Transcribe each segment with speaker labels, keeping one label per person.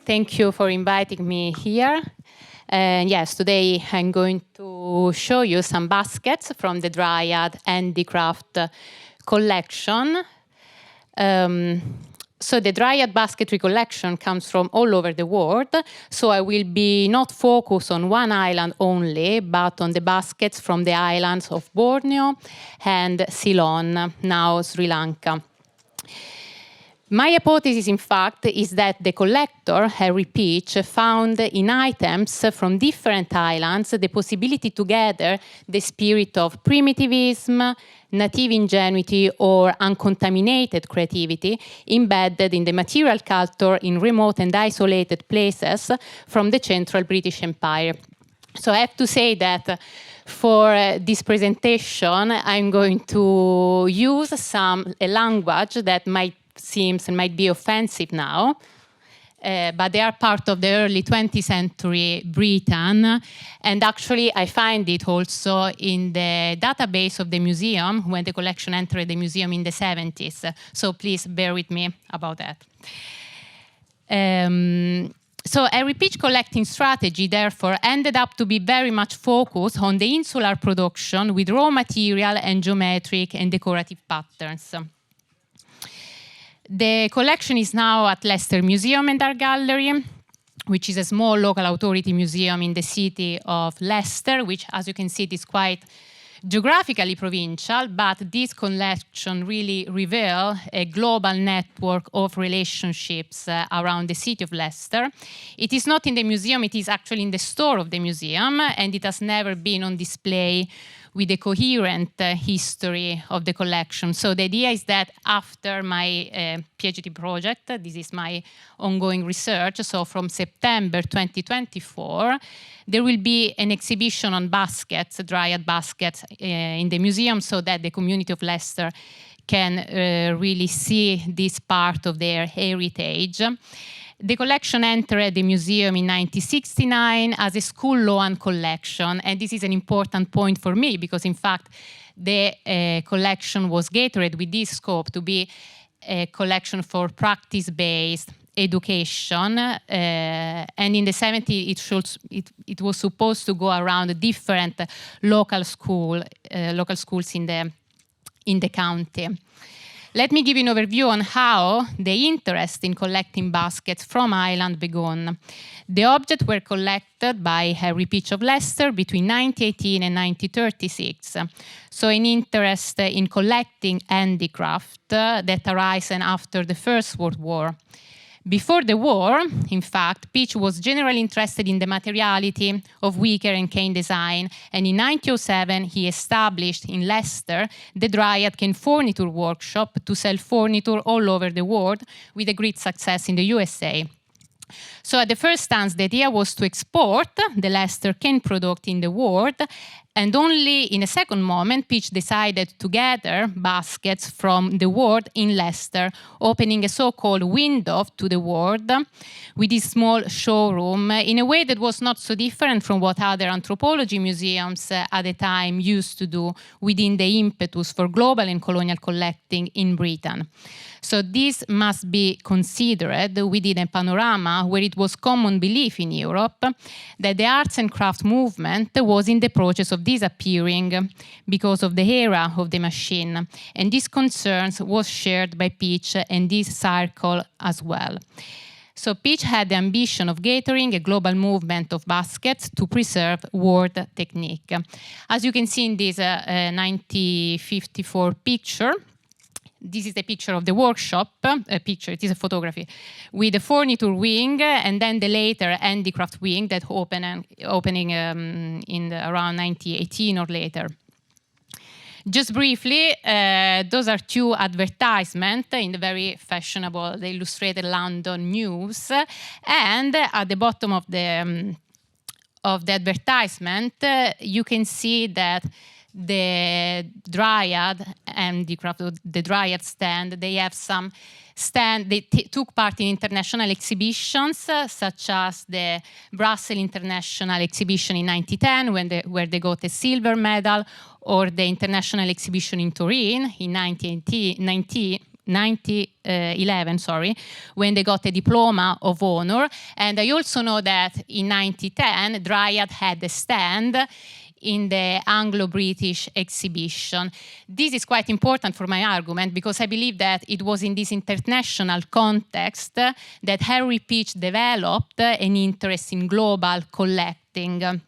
Speaker 1: Thank you for inviting me here. And yes, today I'm going to show you some baskets from the Dryad Handicraft collection. So the Dryad basketry collection comes from all over the world. So I will be not focused on one island only, but on the baskets from the islands of Borneo and Ceylon, now Sri Lanka. My hypothesis, in fact, is that the collector, Harry Peach, found in items from different islands the possibility to gather the spirit of primitivism, native ingenuity, or uncontaminated creativity embedded in the material culture in remote and isolated places from the central British Empire. So I have to say that for this presentation, I'm going to use a language that might be offensive now, but they are part of the early 20th century Britain. And actually, I find it also in the database of the museum when the collection entered the museum in the 70s. So please bear with me about that. So Harry Peach collecting strategy, therefore, ended up to be very much focused on the insular production with raw material and geometric and decorative patterns. The collection is now at Leicester Museum and Art Gallery, which is a small local authority museum in the city of Leicester, which, as you can see, is quite geographically provincial, but this collection really reveals a global network of relationships around the city of Leicester. It is not in the museum, it is actually in the store of the museum, and it has never been on display with a coherent history of the collection. So the idea is that after my PhD project, this is my ongoing research, so from September 2024, there will be an exhibition on baskets, Dryad baskets, in the museum so that the community of Leicester can really see this part of their heritage. The collection entered the museum in 1969 as a school loan collection, and this is an important point for me because, in fact, the collection was gathered with this scope to be a collection for practice-based education, and in the 70s it was supposed to go around different local schools in the county. Let me give you an overview on how the interest in collecting baskets from Ireland began. The objects were collected by Harry Peach of Leicester between 1918 and 1936. So an interest in collecting handicraft that arisen after the First World War. Before the war, in fact, Peach was generally interested in the materiality of wicker and cane design, and in 1907 he established in Leicester the Dryad Cane Furniture Workshop to sell furniture all over the world with a great success in the USA. So at the first stance, the idea was to export the Leicester cane product in the world, and only in a second moment, Peach decided to gather baskets from the world in Leicester, opening a so-called window to the world with this small showroom in a way that was not so different from what other anthropology museums at the time used to do within the impetus for global and colonial collecting in Britain. So this must be considered within a panorama where it was common belief in Europe that the arts and craft movement was in the process of disappearing because of the era of the machine. And this concern was shared by Peach and this circle as well. So Peach had the ambition of gathering a global movement of baskets to preserve world technique. As you can see in this 1954 picture, this is the picture of the workshop, it is a photography, with the furniture wing and then the later handicraft wing that opening in around 1918 or later. Just briefly, those are two advertisements in the very fashionable, the Illustrated London News, and at the bottom of the advertisement, you can see that the Dryad handicraft, the Dryad stand, they have some stand. They took part in international exhibitions, such as the Brussels International Exhibition in 1910, where they got a silver medal, or the International Exhibition in Turin in 1919, 1911, when they got a diploma of honor. And I also know that in 1910, Dryad had a stand in the Anglo-British exhibition. This is quite important for my argument because I believe that it was in this international context that Henry Peach developed an interest in global collecting.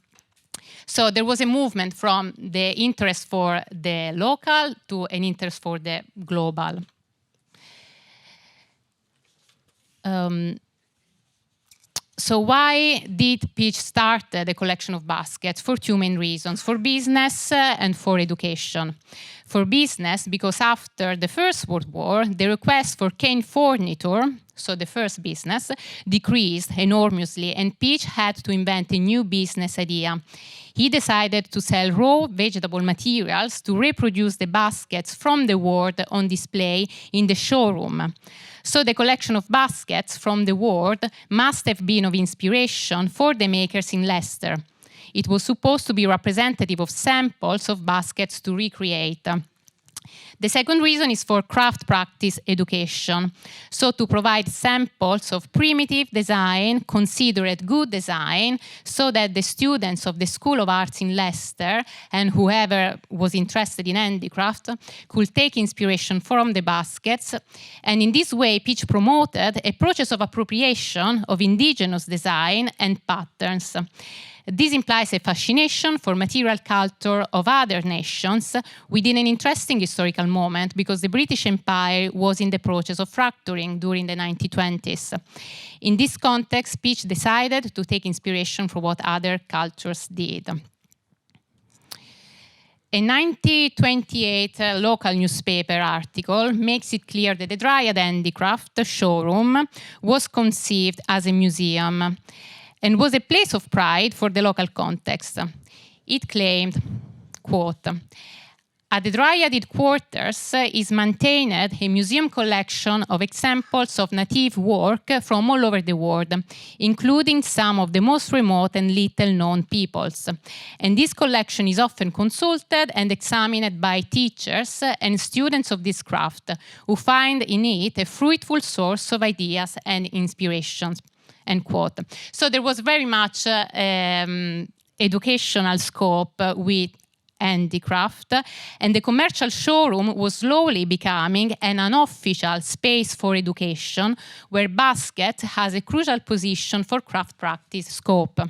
Speaker 1: So there was a movement from the interest for the local to an interest for the global. So why did Peach start the collection of baskets? For two main reasons, for business and for education. For business, because after the First World War, the request for cane furniture, so the first business, decreased enormously, and Peach had to invent a new business idea. He decided to sell raw vegetable materials to reproduce the baskets from the world on display in the showroom. So the collection of baskets from the world must have been of inspiration for the makers in Leicester. It was supposed to be representative of samples of baskets to recreate. The second reason is for craft practice education. So to provide samples of primitive design, considered good design, so that the students of the School of Arts in Leicester and whoever was interested in handicraft could take inspiration from the baskets. And in this way, Peach promoted a process of appropriation of indigenous design and patterns. This implies a fascination for material culture of other nations within an interesting historical moment because the British Empire was in the process of fracturing during the 1920s. In this context, Peach decided to take inspiration from what other cultures did. A 1928 local newspaper article makes it clear that the Dryad Handicraft showroom was conceived as a museum and was a place of pride for the local context. It claimed, quote, "At the Dryad headquarters is maintained a museum collection of examples of native work from all over the world, including some of the most remote and little-known peoples. And this collection is often consulted and examined by teachers and students of this craft, who find in it a fruitful source of ideas and inspirations." End quote. So there was very much educational scope with handicraft, and the commercial showroom was slowly becoming an unofficial space for education, where basket has a crucial position for craft practice scope.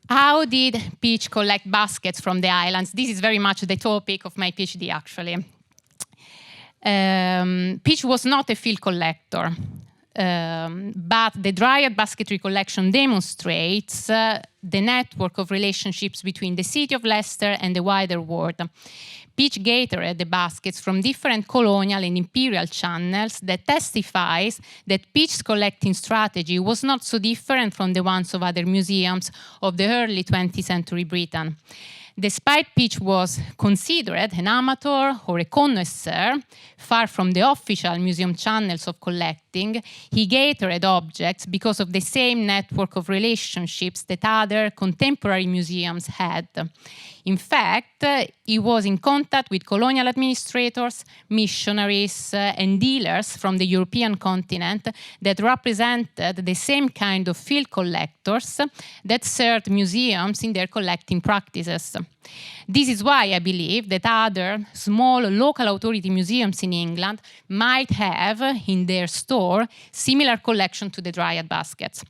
Speaker 1: How did Peach collect baskets from the islands? This is very much the topic of my PhD, actually. Peach was not a field collector. But the Dryad basketry collection demonstrates the network of relationships between the city of Leicester and the wider world. Peach gathered the baskets from different colonial and imperial channels that testifies that Peach's collecting strategy was not so different from the ones of other museums of the early 20th century Britain. Despite Peach was considered an amateur or a connoisseur, far from the official museum channels of collecting, he gathered objects because of the same network of relationships that other contemporary museums had. In fact, he was in contact with colonial administrators, missionaries, and dealers from the European continent that represented the same kind of field collectors that served museums in their collecting practices. This is why I believe that other small local authority museums in England might have in their store similar collection to the Dryad baskets.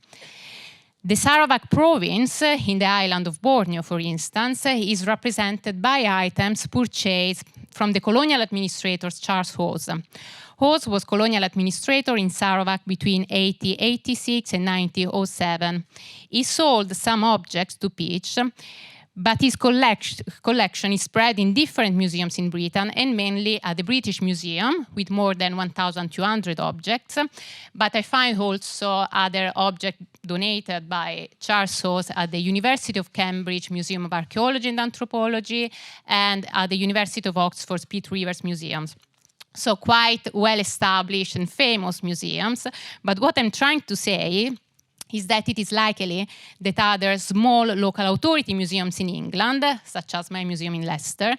Speaker 1: The Sarawak province in the island of Borneo, for instance, is represented by items purchased from the colonial administrator Charles Hawes. Hawes was colonial administrator in Sarawak between 1886 and 1907. He sold some objects to Peach, but his collection is spread in different museums in Britain and mainly at the British Museum with more than 1,200 objects. But I find also other objects donated by Charles Hawes at the University of Cambridge Museum of Archaeology and Anthropology and at the University of Oxford's Pitt Rivers Museums. So quite well-established and famous museums. But what I'm trying to say is that it is likely that other small local authority museums in England, such as my museum in Leicester,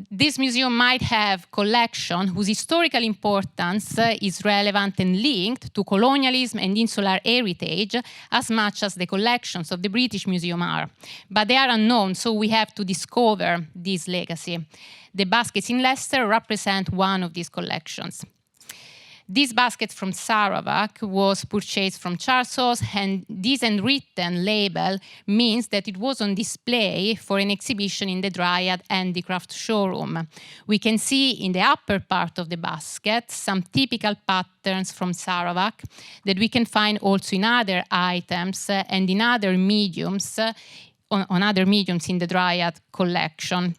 Speaker 1: this museum might have collection whose historical importance is relevant and linked to colonialism and insular heritage as much as the collections of the British Museum are. But they are unknown, so we have to discover this legacy. The baskets in Leicester represent one of these collections. This basket from Sarawak was purchased from Charles, and this handwritten label means that it was on display for an exhibition in the Dryad Handicraft showroom. We can see in the upper part of the basket some typical patterns from Sarawak that we can find also in other items and in other mediums, on other mediums in the Dryad collection.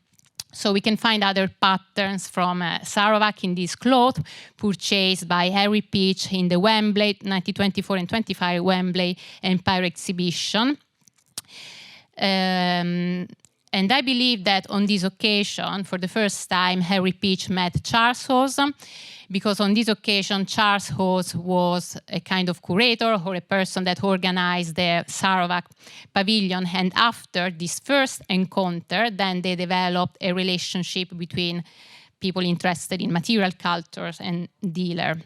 Speaker 1: So we can find other patterns from Sarawak in this cloth purchased by Harry Peach in the Wembley 1924 and 25 Wembley Empire exhibition. And I believe that on this occasion, for the first time, Harry Peach met Charles Hawes, because on this occasion, Charles Hawes was a kind of curator or a person that organized the Sarawak pavilion. And after this first encounter, then they developed a relationship between people interested in material cultures and dealer.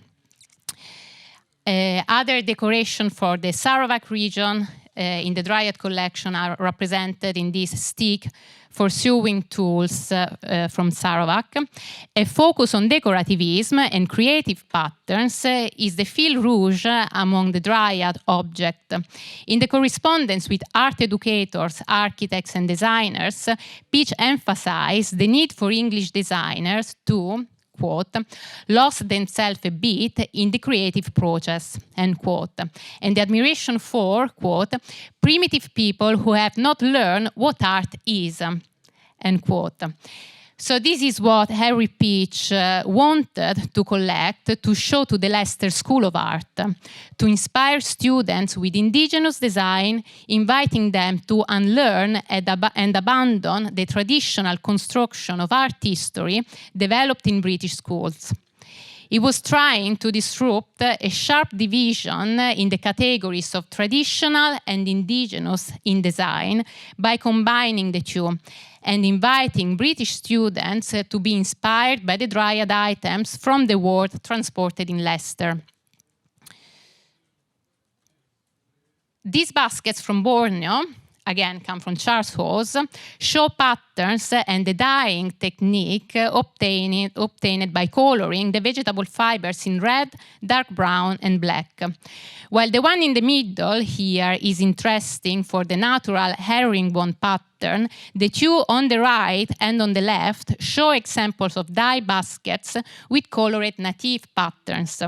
Speaker 1: Other decoration for the Sarawak region in the Dryad collection are represented in this stick for sewing tools from Sarawak. A focus on decorativism and creative patterns is the fil rouge among the Dryad object. In the correspondence with art educators, architects and designers, Peach emphasized the need for English designers to, quote, lost themselves a bit in the creative process, end quote, and the admiration for, quote, primitive people who have not learned what art is, end quote. So this is what Harry Peach wanted to collect to show to the Leicester School of Art, to inspire students with indigenous design, inviting them to unlearn and abandon the traditional construction of art history developed in British schools. He was trying to disrupt a sharp division in the categories of traditional and indigenous in design by combining the two, and inviting British students to be inspired by the Dryad items from the world transported in Leicester. These baskets from Borneo, again come from Charles Hawes, show patterns and the dyeing technique obtained by coloring the vegetable fibers in red, dark brown and black. While the one in the middle here is interesting for the natural herringbone pattern, the two on the right and on the left show examples of dye baskets with colored native patterns.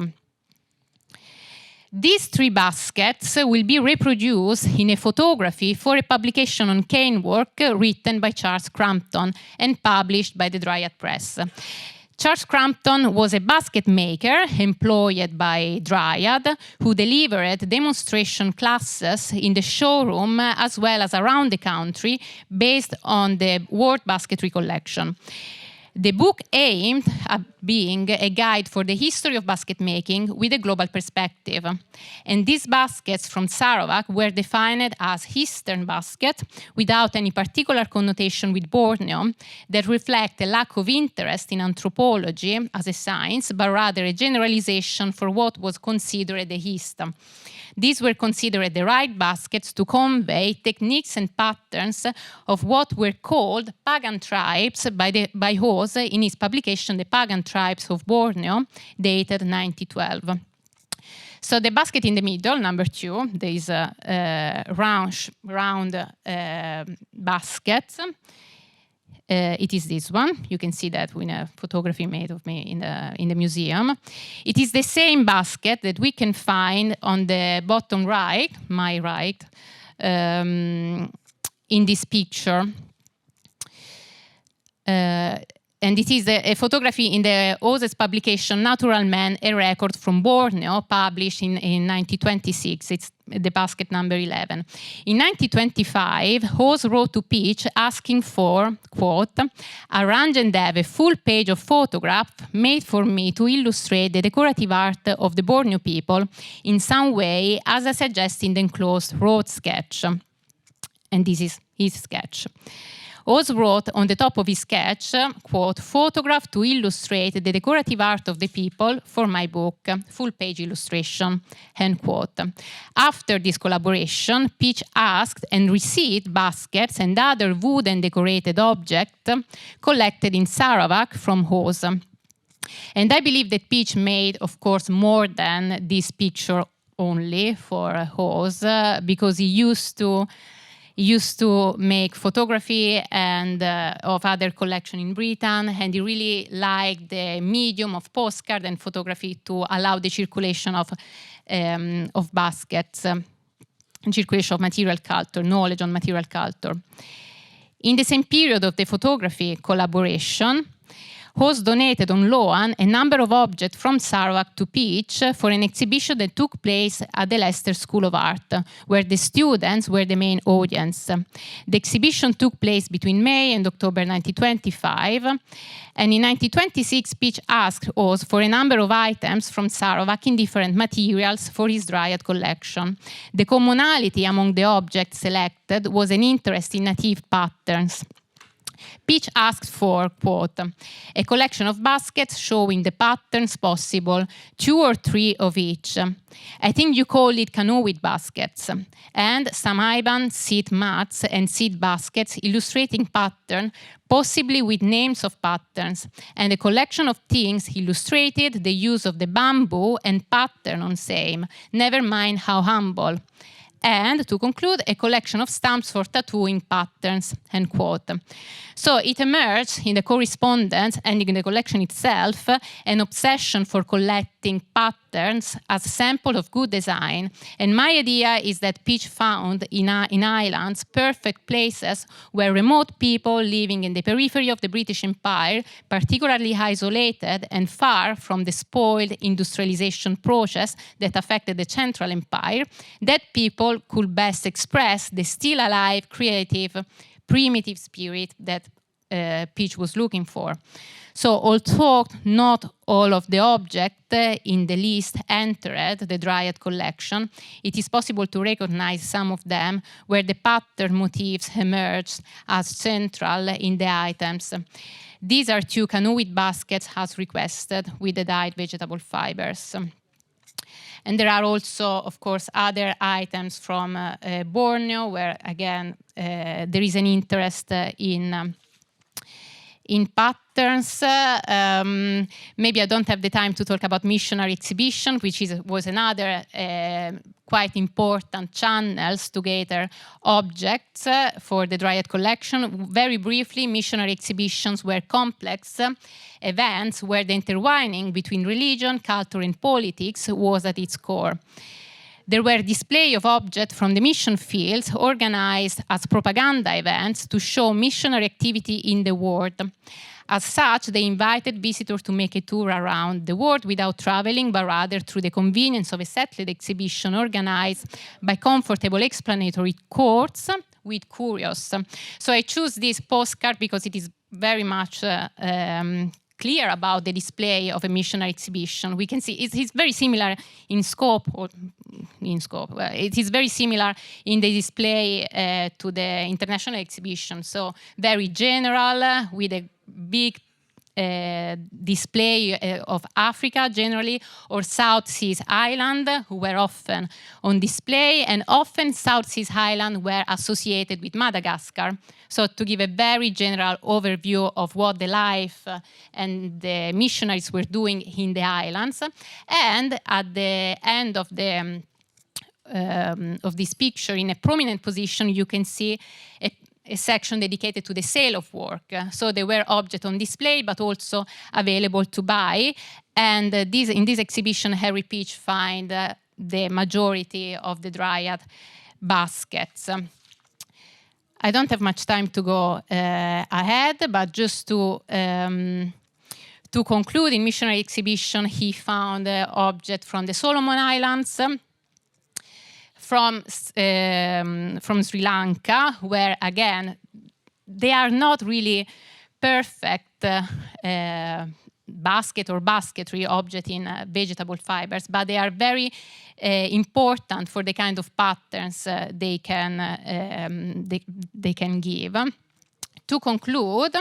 Speaker 1: These three baskets will be reproduced in a photography for a publication on canework written by Charles Crampton and published by the Dryad Press. Charles Crampton was a basket maker employed by Dryad, who delivered demonstration classes in the showroom as well as around the country based on the World Basketry Collection. The book aimed at being a guide for the history of basket making with a global perspective. And these baskets from Sarawak were defined as Eastern basket without any particular connotation with Borneo that reflect a lack of interest in anthropology as a science, but rather a generalization for what was considered the East. These were considered the right baskets to convey techniques and patterns of what were called pagan tribes by Hawes in his publication, The Pagan Tribes of Borneo, dated 1912. So the basket in the middle, number 2, there is a round basket. It is this one. You can see that in a photography made of me in the museum. It is the same basket that we can find on the bottom right, my right, in this picture. And it is a photography in the Hawes' publication, Natural Man, A Record from Borneo, published in 1926. It's the basket number 11. In 1925, Hawes wrote to Peach asking for, quote, arrange and have a full page of photograph made for me to illustrate the decorative art of the Borneo people in some way, as I suggest in the enclosed road sketch. And this is his sketch. Oz wrote on the top of his sketch, quote, "Photograph to illustrate the decorative art of the people for my book, full page illustration," end quote. After this collaboration, Peach asked and received baskets and other wood and decorated objects collected in Sarawak from Oz. And I believe that Peach made, of course, more than this picture only for Oz, because he used to make photography and of other collection in Britain, and he really liked the medium of postcard and photography to allow the circulation of baskets, circulation of material culture, knowledge on material culture. In the same period of the photography collaboration, Oz donated on loan a number of objects from Sarawak to Peach for an exhibition that took place at the Leicester School of Art, where the students were the main audience. The exhibition took place between May and October 1925, and in 1926 Peach asked Oz for a number of items from Sarawak in different materials for his Dryad collection. The commonality among the objects selected was an interest in native patterns. Peach asked for, quote, "a collection of baskets showing the patterns possible, 2 or 3 of each. I think you call it canoeid baskets, and some IBAN seed mats and seed baskets illustrating pattern, possibly with names of patterns, and a collection of things illustrated the use of the bamboo and pattern on same, never mind how humble. And, to conclude, a collection of stamps for tattooing patterns," end quote. So it emerged in the correspondence and in the collection itself an obsession for collecting patterns as a sample of good design. And my idea is that Peach found in islands perfect places where remote people living in the periphery of the British Empire, particularly isolated and far from the spoiled industrialization process that affected the Central Empire, that people could best express the still alive, creative, primitive spirit that Peach was looking for. So although not all of the objects in the list entered the Dryad collection, it is possible to recognize some of them where the pattern motifs emerged as central in the items. These are 2 canoeid baskets as requested with the dyed vegetable fibers. And there are also, of course, other items from Borneo, where, again, there is an interest in patterns. Maybe I don't have the time to talk about missionary exhibition, which was another quite important channels to gather objects for the Dryad collection. Very briefly, missionary exhibitions were complex events where the intertwining between religion, culture, and politics was at its core. There were display of objects from the mission fields organized as propaganda events to show missionary activity in the world. As such, they invited visitors to make a tour around the world without traveling, but rather through the convenience of a settled exhibition organized by comfortable explanatory courts with curios. So I choose this postcard because it is very much clear about the display of a missionary exhibition. We can see it is very similar in scope. It is very similar in the display to the international exhibition. So very general, with a big display of Africa generally, or South Seas Island, who were often on display, and often South Seas Island were associated with Madagascar. So to give a very general overview of what the life and the missionaries were doing in the islands. And at the end of this picture, in a prominent position, you can see a section dedicated to the sale of work. So there were objects on display, but also available to buy. And in this exhibition, Harry Peach find the majority of the Dryad baskets. I don't have much time to go ahead, but just to conclude, in missionary exhibition, he found objects from the Solomon Islands, from Sri Lanka, where, again, they are not really perfect basket or basketry object in vegetable fibers, but they are very important for the kind of patterns they can give. to conclude,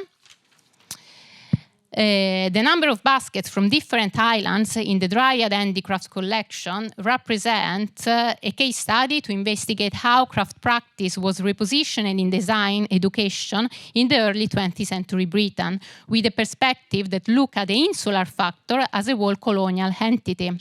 Speaker 1: the number of baskets from different islands in the Dryad Handicraft collection represent a case study to investigate how craft practice was repositioned in design education in the early 20th century Britain, with a perspective that look at the insular factor as a whole colonial entity.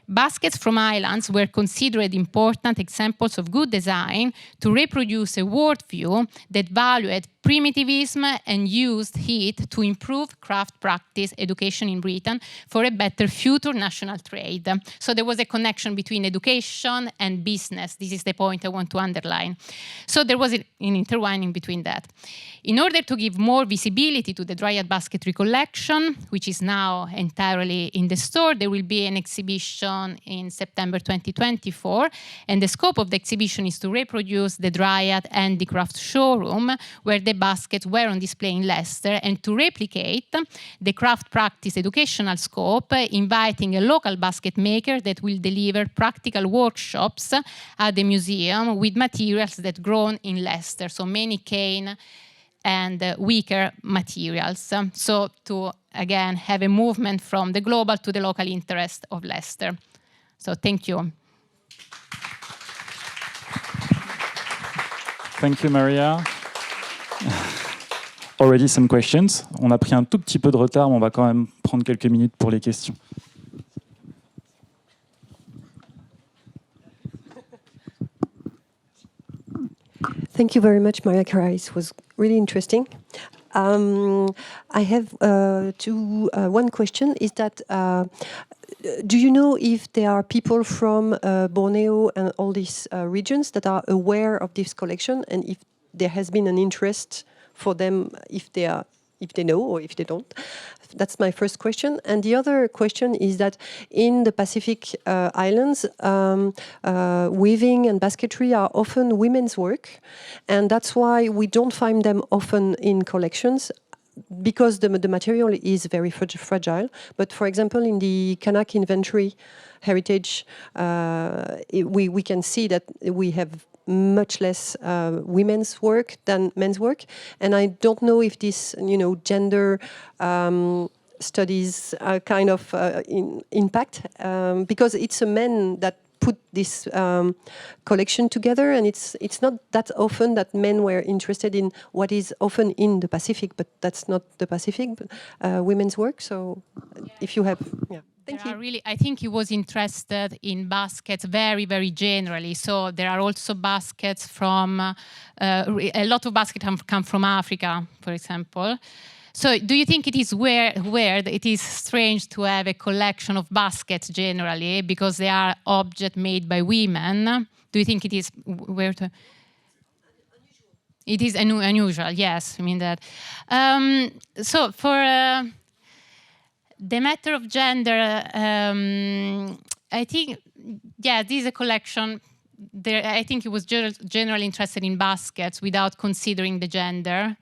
Speaker 1: Baskets from islands were considered important examples of good design to reproduce a worldview that valued primitivism and used it to improve craft practice education in Britain for a better future national trade. So there was a connection between education and business. This is the point I want to underline. So there was an intertwining between that. In order to give more visibility to the Dryad basketry collection, which is now entirely in the store, there will be an exhibition in September 2024, and the scope of the exhibition is to reproduce the Dryad Handicraft showroom, where the baskets were on display in Leicester, and to replicate the craft practice educational scope, inviting a local basket maker that will deliver practical workshops at the museum with materials that grown in Leicester, so many cane and weaker materials. So to, again, have a movement from the global to the local interest of Leicester. So thank you.
Speaker 2: Thank you, Maria. Already some questions. On a pris un tout petit peu de retard, mais on va quand même prendre quelques minutes pour les questions.
Speaker 3: Thank you very much, Maria Carrà. It was really interesting. I have one question, is that do you know if there are people from Borneo and all these regions that are aware of this collection, and if there has been an interest for them, if they know or if they don't? That's my first question. And the other question is that in the Pacific Islands, weaving and basketry are often women's work, and that's why we don't find them often in collections, because the material is very fragile. But for example, in the Kanak inventory heritage, we can see that we have much less women's work than men's work, and I don't know if this, gender studies kind of impact, because it's a men that put this collection together, and it's not that often that men were interested in what is often in the Pacific, but that's not the Pacific, but women's work. So if you have, yeah. Thank you.
Speaker 1: Really, I think he was interested in baskets very, very generally. So there are also baskets from, a lot of baskets come from Africa, for example. So do you think it is weird, it is strange to have a collection of baskets generally, because they are objects made by women? Do you think it is weird? It is unusual, yes, I mean that. So for the matter of gender, I think, yeah, this is a collection. I think he was generally interested in baskets without considering the gender.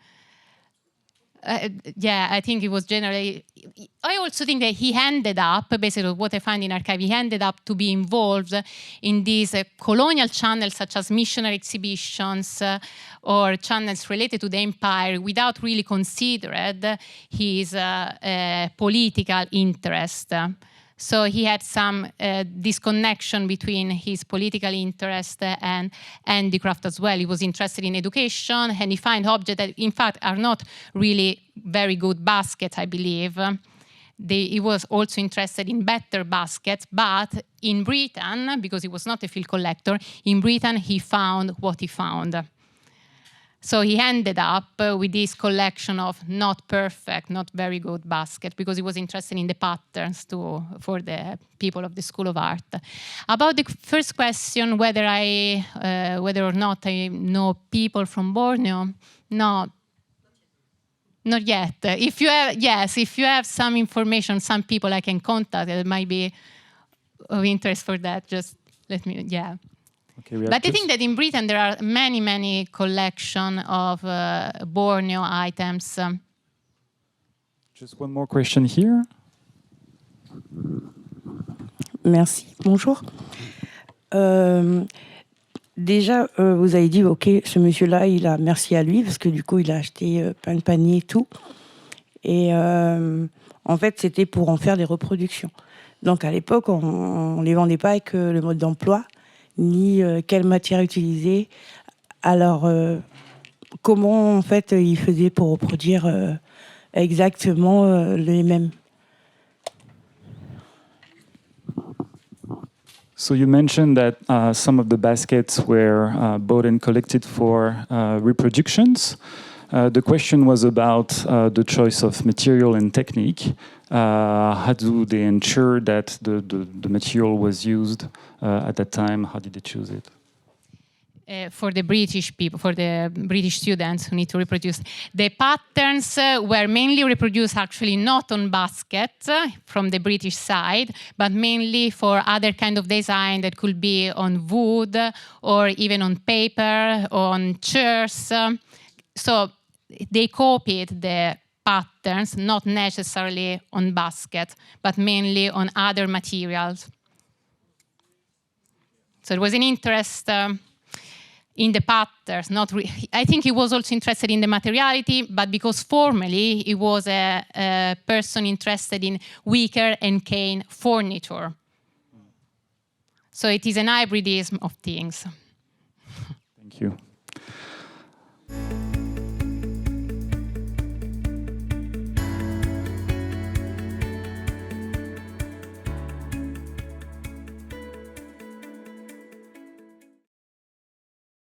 Speaker 1: Yeah, I think it was generally. I also think that he ended up, basically what I find in archive, he ended up to be involved in these colonial channels such as missionary exhibitions or channels related to the empire without really considering his political interest. So he had some disconnection between his political interest and handicraft as well. He was interested in education, and he found objects that, in fact, are not really very good baskets, I believe. He was also interested in better baskets, but in Britain, because he was not a field collector, in Britain he found what he found. So he ended up with this collection of not perfect, not very good baskets, because he was interested in the patterns too for the people of the School of Art. About the first question, whether or not I know people from Borneo, no, not yet. If you have, yes, if you have some information, some people I can contact that might be of interest for that, just let me, yeah.
Speaker 2: Okay,
Speaker 1: but I think that in Britain there are many, many collections of Borneo items.
Speaker 2: Just one more question here.
Speaker 4: Merci, bonjour. déjà, vous avez dit, ok, ce monsieur-là, merci à lui, parce que du coup, il a acheté plein de paniers et tout. Et en fait, c'était pour en faire des reproductions. Donc à l'époque, on ne les vendait pas avec le mode d'emploi, ni quelle matière utiliser. Alors, comment en fait ils faisaient pour reproduire exactement les mêmes?
Speaker 2: So you mentioned that some of the baskets were bought and collected for reproductions. The question was about the choice of material and technique. How do they ensure that the material was used at that time? How did they choose it?
Speaker 1: For the British people, for the British students who need to reproduce, the patterns were mainly reproduced actually not on baskets from the British side, but mainly for other kind of design that could be on wood or even on paper, on chairs. So they copied the patterns, not necessarily on basket, but mainly on other materials. So it was an interest in the patterns. I think he was also interested in the materiality, but because formally he was a person interested in wicker and cane furniture. So it is an hybridism of things.
Speaker 2: Thank you.